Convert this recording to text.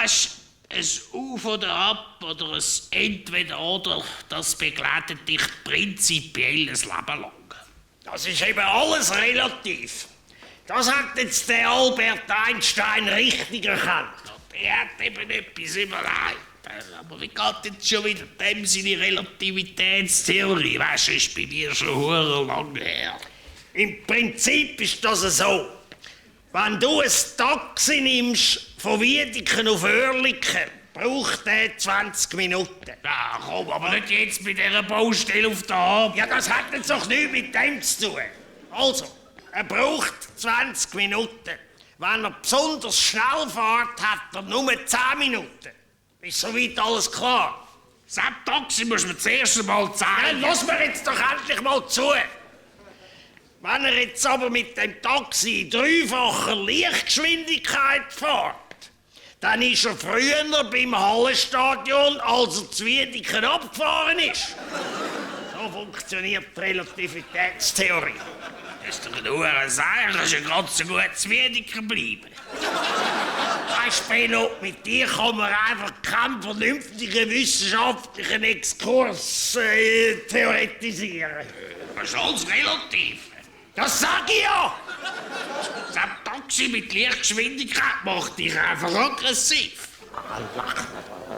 Weisst, ein Auf oder Ab oder ein Entweder-Oder, das begleitet dich prinzipiell ein Leben lang. Das ist eben alles relativ. Das hat jetzt der Albert Einstein richtig erkannt. Er hat eben etwas überlegt. Aber wie geht jetzt schon wieder dem seine Relativitätstheorie? Weisst du, ist bei mir schon hure lang her. Im Prinzip ist das so. Wenn du ein Taxi nimmst, von Wiedeken auf Oerlikon, braucht der 20 Minuten. Ja, komm, aber nicht jetzt bei dieser Baustelle auf der Ab. Ja, das hat jetzt doch nichts mit dem zu tun. Also, er braucht 20 Minuten. Wenn er besonders schnell fährt, hat er nur 10 Minuten. Ist soweit alles klar? Das Taxi muss man zuerst einmal Dann zeigen. lass mir jetzt doch endlich mal zu. Wenn er jetzt aber mit dem Taxi in 3-facher Lichtgeschwindigkeit fährt, dann ist er früher beim Hallenstadion, als er zu Wiedeken abgefahren ist. So funktioniert die Relativitätstheorie. Das ist doch nur eine Sache, du kannst ja ganz so gut zu Wiedeken bleiben. Weisst du, Benno, mit dir kann man einfach keinen vernünftigen wissenschaftlichen Exkurs theoretisieren. Das ist alles relativ. Das sag ich ja! Das Taxi mit Lichtgeschwindigkeit macht dich einfach aggressiv. Lach nicht.